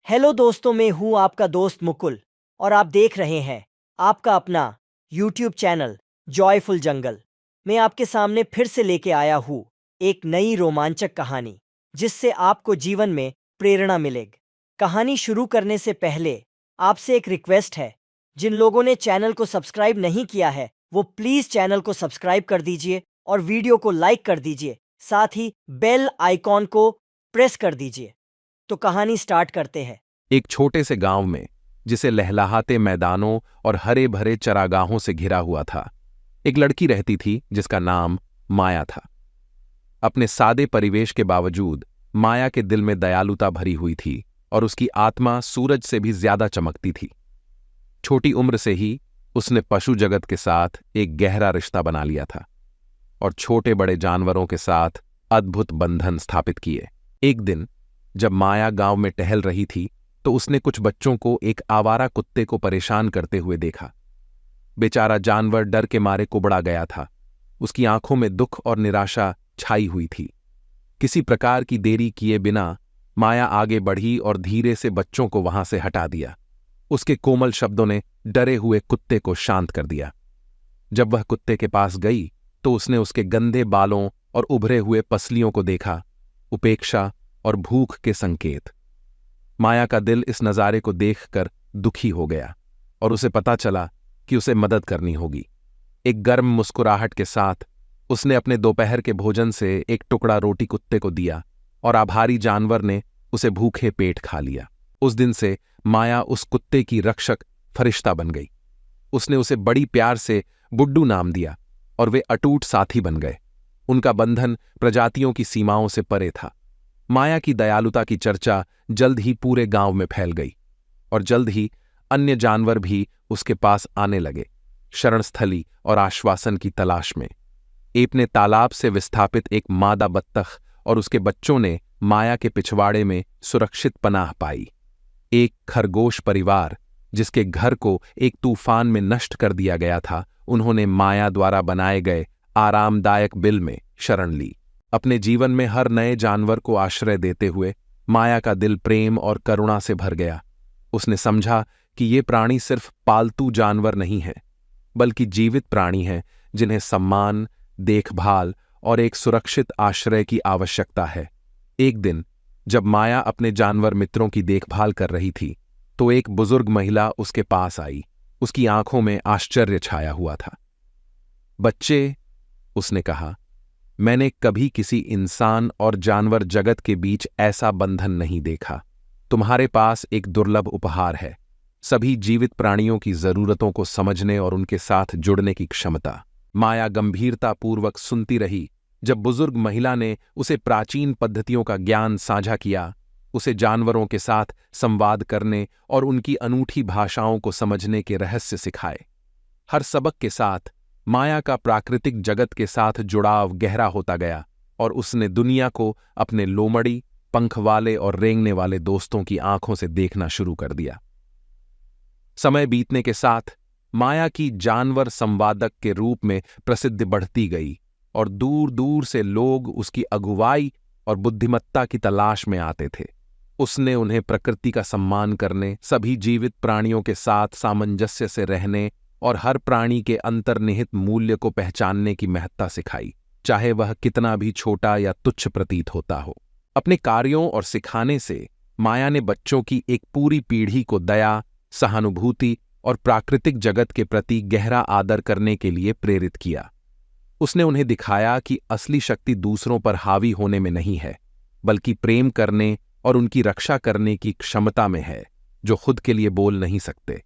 Hello दोस्तों, मैं हूं आपका दोस्त मुकुल और आप देख रहे हैं आपका अपना यूट्यूब चैनल जॉयफुल जंगल। मैं आपके सामने फिर से लेके आया हूं एक नई रोमांचक कहानी जिससे आपको जीवन में प्रेरणा मिलेगी। कहानी शुरू करने से पहले आपसे एक रिक्वेस्ट है। जिन लोगों ने चैनल को सब्सक्राइब नहीं किया है वो प्लीज़ चैनल को सब्सक्राइब कर दीजिए और वीडियो को लाइक कर दीजिए, साथ ही बेल आइकॉन को प्रेस कर दीजिए। तो कहानी स्टार्ट करते हैं। एक छोटे से गांव में, जिसे लहलहाते मैदानों और हरे भरे चरागाहों से घिरा हुआ था, एक लड़की रहती थी जिसका नाम माया था। अपने सादे परिवेश के बावजूद माया के दिल में दयालुता भरी हुई थी और उसकी आत्मा सूरज से भी ज्यादा चमकती थी। छोटी उम्र से ही उसने पशु जगत के साथ एक गहरा रिश्ता बना लिया था और छोटे बड़े जानवरों के साथ अद्भुत बंधन स्थापित किए। एक दिन जब माया गांव में टहल रही थी तो उसने कुछ बच्चों को एक आवारा कुत्ते को परेशान करते हुए देखा। बेचारा जानवर डर के मारे कुबड़ा गया था। उसकी आंखों में दुख और निराशा छाई हुई थी। किसी प्रकार की देरी किए बिना माया आगे बढ़ी और धीरे से बच्चों को वहां से हटा दिया। उसके कोमल शब्दों ने डरे हुए कुत्ते को शांत कर दिया। जब वह कुत्ते के पास गई तो उसने उसके गंदे बालों और उभरे हुए पसलियों को देखा, उपेक्षा और भूख के संकेत। माया का दिल इस नज़ारे को देखकर दुखी हो गया और उसे पता चला कि उसे मदद करनी होगी। एक गर्म मुस्कुराहट के साथ उसने अपने दोपहर के भोजन से एक टुकड़ा रोटी कुत्ते को दिया और आभारी जानवर ने उसे भूखे पेट खा लिया। उस दिन से माया उस कुत्ते की रक्षक फरिश्ता बन गई। उसने उसे बड़ी प्यार से बुड्डू नाम दिया और वे अटूट साथी बन गए। उनका बंधन प्रजातियों की सीमाओं से परे था। माया की दयालुता की चर्चा जल्द ही पूरे गांव में फैल गई और जल्द ही अन्य जानवर भी उसके पास आने लगे, शरणस्थली और आश्वासन की तलाश में। एप ने तालाब से विस्थापित एक मादा बत्तख और उसके बच्चों ने माया के पिछवाड़े में सुरक्षित पनाह पाई। एक खरगोश परिवार जिसके घर को एक तूफान में नष्ट कर दिया गया था, उन्होंने माया द्वारा बनाए गए आरामदायक बिल में शरण ली। अपने जीवन में हर नए जानवर को आश्रय देते हुए माया का दिल प्रेम और करुणा से भर गया। उसने समझा कि ये प्राणी सिर्फ पालतू जानवर नहीं हैं, बल्कि जीवित प्राणी हैं जिन्हें सम्मान, देखभाल और एक सुरक्षित आश्रय की आवश्यकता है। एक दिन जब माया अपने जानवर मित्रों की देखभाल कर रही थी तो एक बुजुर्ग महिला उसके पास आई। उसकी आंखों में आश्चर्य छाया हुआ था। बच्चे, उसने कहा, मैंने कभी किसी इंसान और जानवर जगत के बीच ऐसा बंधन नहीं देखा। तुम्हारे पास एक दुर्लभ उपहार है, सभी जीवित प्राणियों की जरूरतों को समझने और उनके साथ जुड़ने की क्षमता। माया गंभीरतापूर्वक सुनती रही जब बुजुर्ग महिला ने उसे प्राचीन पद्धतियों का ज्ञान साझा किया, उसे जानवरों के साथ संवाद करने और उनकी अनूठी भाषाओं को समझने के रहस्य सिखाए। हर सबक के साथ माया का प्राकृतिक जगत के साथ जुड़ाव गहरा होता गया और उसने दुनिया को अपने लोमड़ी, पंख वाले और रेंगने वाले दोस्तों की आंखों से देखना शुरू कर दिया। समय बीतने के साथ माया की जानवर संवादक के रूप में प्रसिद्धि बढ़ती गई और दूर दूर से लोग उसकी अगुवाई और बुद्धिमत्ता की तलाश में आते थे। उसने उन्हें प्रकृति का सम्मान करने, सभी जीवित प्राणियों के साथ सामंजस्य से रहने और हर प्राणी के अंतर्निहित मूल्य को पहचानने की महत्ता सिखाई, चाहे वह कितना भी छोटा या तुच्छ प्रतीत होता हो। अपने कार्यों और सिखाने से माया ने बच्चों की एक पूरी पीढ़ी को दया, सहानुभूति और प्राकृतिक जगत के प्रति गहरा आदर करने के लिए प्रेरित किया। उसने उन्हें दिखाया कि असली शक्ति दूसरों पर हावी होने में नहीं है, बल्कि प्रेम करने और उनकी रक्षा करने की क्षमता में है, जो खुद के लिए बोल नहीं सकते।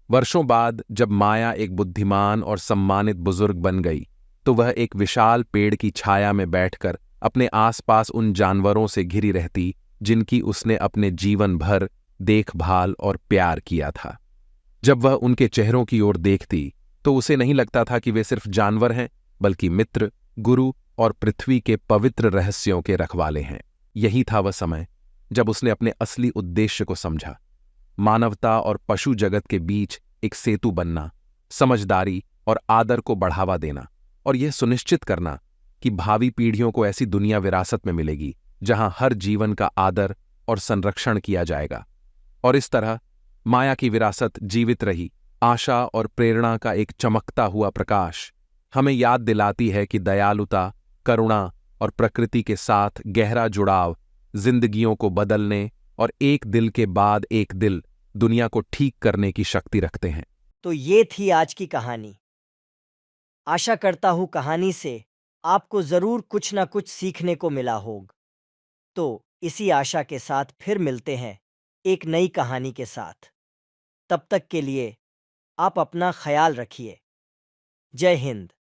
वर्षों बाद जब माया एक बुद्धिमान और सम्मानित बुजुर्ग बन गई तो वह एक विशाल पेड़ की छाया में बैठकर अपने आसपास उन जानवरों से घिरी रहती जिनकी उसने अपने जीवन भर देखभाल और प्यार किया था। जब वह उनके चेहरों की ओर देखती तो उसे नहीं लगता था कि वे सिर्फ जानवर हैं, बल्कि मित्र, गुरु और पृथ्वी के पवित्र रहस्यों के रखवाले हैं। यही था वह समय जब उसने अपने असली उद्देश्य को समझा, मानवता और पशु जगत के बीच एक सेतु बनना, समझदारी और आदर को बढ़ावा देना और यह सुनिश्चित करना कि भावी पीढ़ियों को ऐसी दुनिया विरासत में मिलेगी जहां हर जीवन का आदर और संरक्षण किया जाएगा। और इस तरह माया की विरासत जीवित रही। आशा और प्रेरणा का एक चमकता हुआ प्रकाश हमें याद दिलाती है कि दयालुता, करुणा और प्रकृति के साथ गहरा जुड़ाव जिंदगियों को बदलने और एक दिल के बाद एक दिल दुनिया को ठीक करने की शक्ति रखते हैं। तो ये थी आज की कहानी। आशा करता हूँ कहानी से आपको ज़रूर कुछ ना कुछ सीखने को मिला होगा। तो इसी आशा के साथ फिर मिलते हैं एक नई कहानी के साथ। तब तक के लिए आप अपना ख्याल रखिए। जय हिंद।